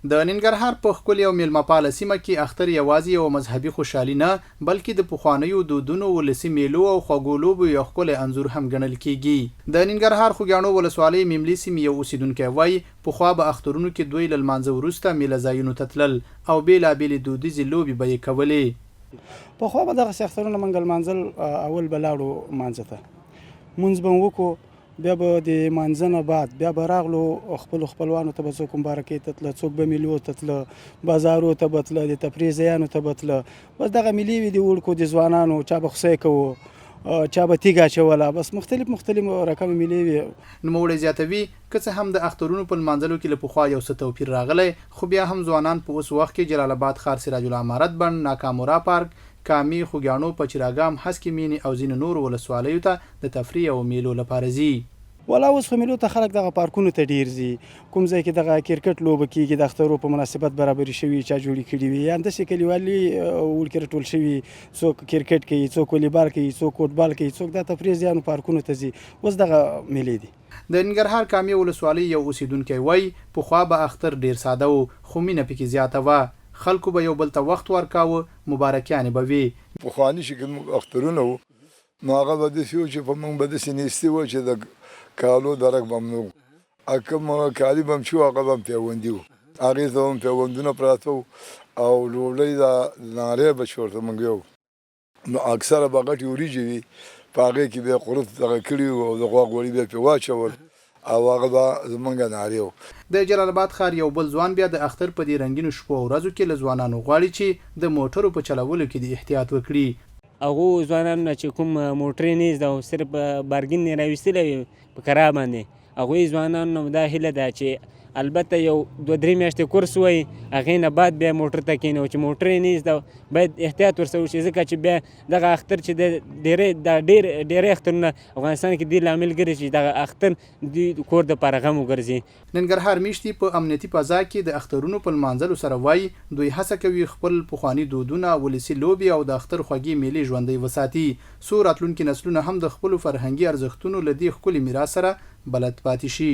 د ننګرهار په ښکلې او میلمه‌پاله سیمه کې اختر یوازې یوه مذهبي خوشحالي نه بلکې د پخوانیو دودونو ولسي میلو او خوږو لوبو یو ښکلی انځور هم ګڼل کیږي. د ننګرهار خوږیاڼو ولسوالۍ میملې سیمې یو اوسیدونکی وایي پخوا به اخترونو کې دوی له لمانځه وروسته میله ځایونو ته تلل او بېلابېلې دودیزې لوبې به یې کولې. پخوا به دغسې اخترونه موږ لمانځل، اول به لاړو لمانځه ته، مونځ به وکړو، بیا به د مانځه نه بعد بیا به راغلو خپلو خپلوانو ته به څوک مبارکۍ ته تله، څوک به میلو ته تله، بازارو ته به تله، د تفریح ځایانو ته به تله. بس دغه میلې وې د وړکو د ځوانانو، چا به خوسی کوو، چا به تیږه اچوله، بس مختلف رقم میلې وې. نوموړی زیاتوي که څه هم د اخترونو په لمانځلو کې له پخوا یو څه توپیر راغلی خو بیا هم ځوانان په اوس وخت کې جلال آباد ښار سراج العمارت بڼ، ناکامورا پارک، کامې، خوږیاڼو، پچراګام، هسکې مینې او ځینو نورو ولسوالیو ته د تفریح او میلو لپاره ځي. ولا اوس خو میلو ته خلک دغه پارکونو ته ډیر ځي، کوم ځای کې دغه کرکټ لوبه کېږي د اخترو په مناسبت برابري شوي چا جوړې کړي وي، یا همداسې کلیوالي وړکي راټول شوي، څوک کرکټ کوي، څوک والیبال کوي، څوک فوټبال کوي، څوک د تفریح ځایونو پارکونو ته ځي. اوس دغه میلې دي. د ننګرهار کامې ولسوالۍ یو اوسیدونکی وایي پخوا به اختر ډیر ساده و خو مینه پکې زیاته وه، خلکو به یو بل ته وخت ورکاوه، مبارکیانې به وي. پخواني چې کوم اخترونه وو نو هغه به داسې و چې په موږ به داسې نیستي وه چې د کالو درک به هم نه وو، کوم کالي به هم چې وو هغه به هم پیوندي وو، هغې ته هم پیوندونه پراته وو او ډوډۍ د نارې به چې ورته موږ یو نو اکثره به غټې وریجې وي، په هغې کې به یې قرص دغه کړي وو او د غوښ غوړي به یې پرې واچول او هغه به زموږ نارې وو. د جلال آباد ښار یو بل ځوان بیا د اختر په دې رنګینو شپو او ورځو کې له ځوانانو غواړي چې د موټرو په چلولو کې د احتیاط وکړي. هغو ځوانانو نه چې کوم موټرې نه زده او صرف بارګین یې راویستلی وي په کرایه باندې، هغوی ځوانانو نه دا هیله ده چې البته یو 2-3 میاشتې کورس وایي هغې نه بعد بیا موټر ته کښېني او چې موټر یې نه زده باید احتیاط ورسره وشي، ځکه چې بیا دغه اختر چې د ډېری اخترونه افغانستان کې دې لامل ګرځي چې دغه اختر دوی کور دپاره غم وګرځي. ننګرهار میشتي په امنیتي فضا کې د اخترونو په لمانځلو سره وایي دوی هڅه کوي خپل پخواني دودونه، ولسي لوبې او د اختر خوږې میلې ژوندۍ وساتي څو راتلونکي نسلونه هم د خپلو فرهنګي ارزښتونو له دې ښکلي میراث سره بلد پاتې شي.